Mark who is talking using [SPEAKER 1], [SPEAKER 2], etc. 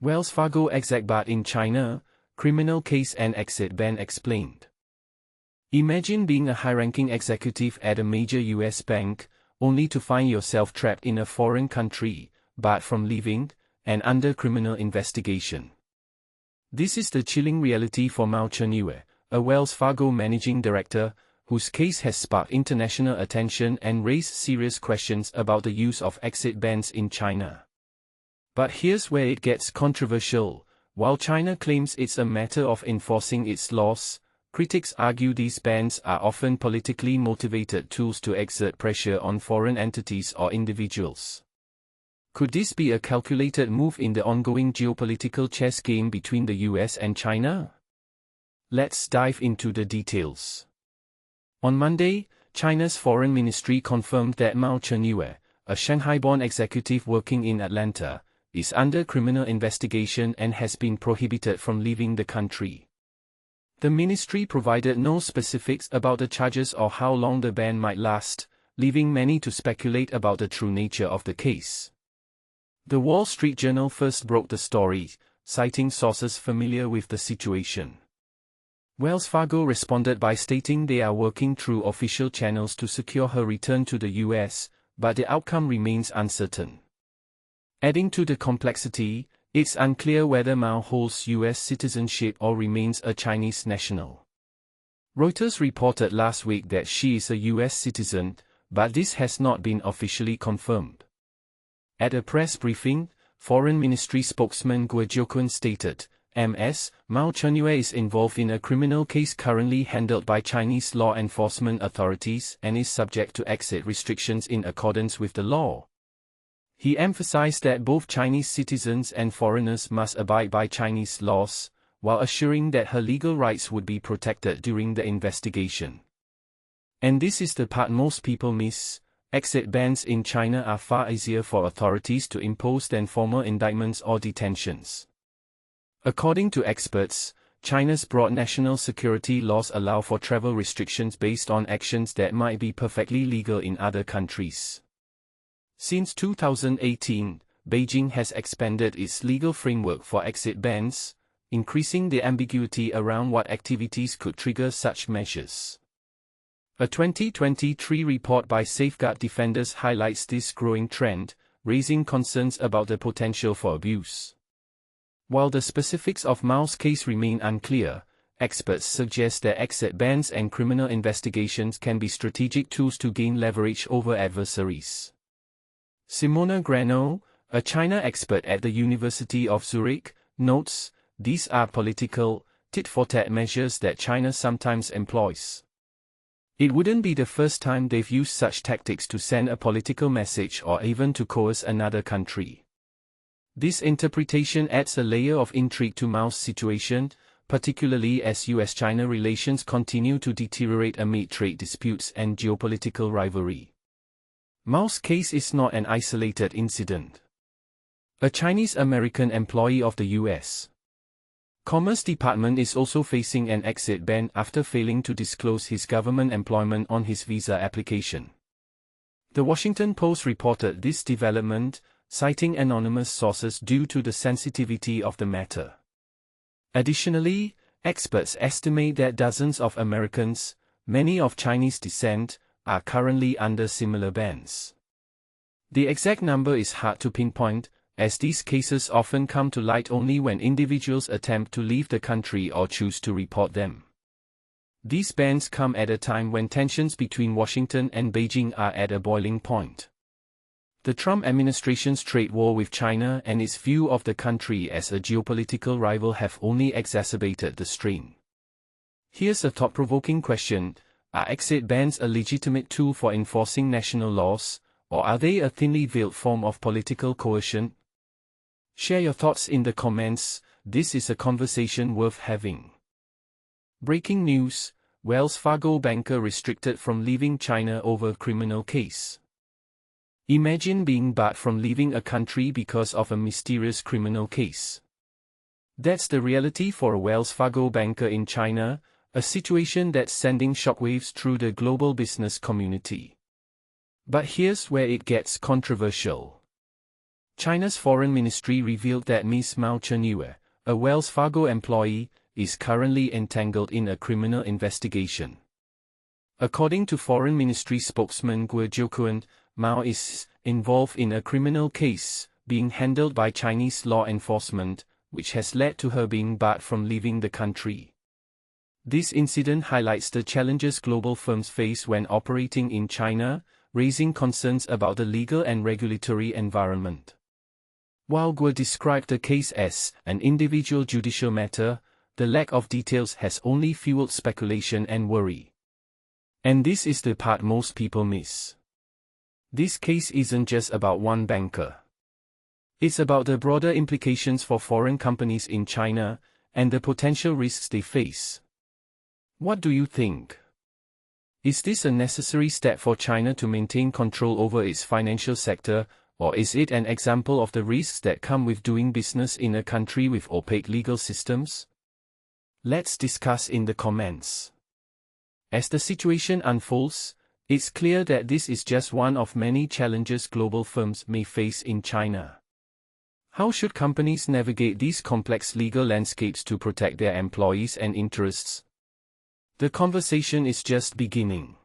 [SPEAKER 1] Wells Fargo exec barred in China, criminal case and exit ban explained. Imagine being a high-ranking executive at a major US bank, only to find yourself trapped in a foreign country, barred from leaving, and under criminal investigation. This is the chilling reality for Mao Chen-yue, a Wells Fargo managing director, whose case has sparked international attention and raised serious questions about the use of exit bans in China. But here's where it gets controversial. While China claims it's a matter of enforcing its laws, critics argue these bans are often politically motivated tools to exert pressure on foreign entities or individuals. Could this be a calculated move in the ongoing geopolitical chess game between the US and China? Let's dive into the details. On Monday, China's foreign ministry confirmed that Mao Chen-yue, a Shanghai-born executive working in Atlanta, is under criminal investigation and has been prohibited from leaving the country. The ministry provided no specifics about the charges or how long the ban might last, leaving many to speculate about the true nature of the case. The Wall Street Journal first broke the story, citing sources familiar with the situation. Wells Fargo responded by stating they are working through official channels to secure her return to the US, but the outcome remains uncertain. Adding to the complexity, it's unclear whether Mao holds US citizenship or remains a Chinese national. Reuters reported last week that she is a US citizen, but this has not been officially confirmed. At a press briefing, Foreign Ministry spokesman Guo Jiokun stated, Ms. Mao Chen-yue is involved in a criminal case currently handled by Chinese law enforcement authorities and is subject to exit restrictions in accordance with the law. He emphasized that both Chinese citizens and foreigners must abide by Chinese laws, while assuring that her legal rights would be protected during the investigation. And this is the part most people miss: exit bans in China are far easier for authorities to impose than formal indictments or detentions. According to experts, China's broad national security laws allow for travel restrictions based on actions that might be perfectly legal in other countries. Since 2018, Beijing has expanded its legal framework for exit bans, increasing the ambiguity around what activities could trigger such measures. A 2023 report by Safeguard Defenders highlights this growing trend, raising concerns about the potential for abuse. While the specifics of Mao's case remain unclear, experts suggest that exit bans and criminal investigations can be strategic tools to gain leverage over adversaries. Simona Grano, a China expert at the University of Zurich, notes, these are political, tit-for-tat measures that China sometimes employs. It wouldn't be the first time they've used such tactics to send a political message or even to coerce another country. This interpretation adds a layer of intrigue to Mao's situation, particularly as US-China relations continue to deteriorate amid trade disputes and geopolitical rivalry. Mao's case is not an isolated incident. A Chinese-American employee of the U.S. Commerce Department is also facing an exit ban after failing to disclose his government employment on his visa application. The Washington Post reported this development, citing anonymous sources due to the sensitivity of the matter. Additionally, experts estimate that dozens of Americans, many of Chinese descent, are currently under similar bans. The exact number is hard to pinpoint, as these cases often come to light only when individuals attempt to leave the country or choose to report them. These bans come at a time when tensions between Washington and Beijing are at a boiling point. The Trump administration's trade war with China and its view of the country as a geopolitical rival have only exacerbated the strain. Here's a thought-provoking question: are exit bans a legitimate tool for enforcing national laws, or are they a thinly veiled form of political coercion? Share your thoughts in the comments. This is a conversation worth having. Breaking news: Wells Fargo banker restricted from leaving China over criminal case. Imagine being barred from leaving a country because of a mysterious criminal case. That's the reality for a Wells Fargo banker in China, a situation that's sending shockwaves through the global business community. But here's where it gets controversial. China's foreign ministry revealed that Ms. Mao Chenyue, a Wells Fargo employee, is currently entangled in a criminal investigation. According to Foreign Ministry spokesman Guo Jiuquan, Mao is involved in a criminal case being handled by Chinese law enforcement, which has led to her being barred from leaving the country. This incident highlights the challenges global firms face when operating in China, raising concerns about the legal and regulatory environment. While Guo described the case as an individual judicial matter, the lack of details has only fueled speculation and worry. And this is the part most people miss. This case isn't just about one banker. It's about the broader implications for foreign companies in China, and the potential risks they face. What do you think? Is this a necessary step for China to maintain control over its financial sector, or is it an example of the risks that come with doing business in a country with opaque legal systems? Let's discuss in the comments. As the situation unfolds, it's clear that this is just one of many challenges global firms may face in China. How should companies navigate these complex legal landscapes to protect their employees and interests? The conversation is just beginning.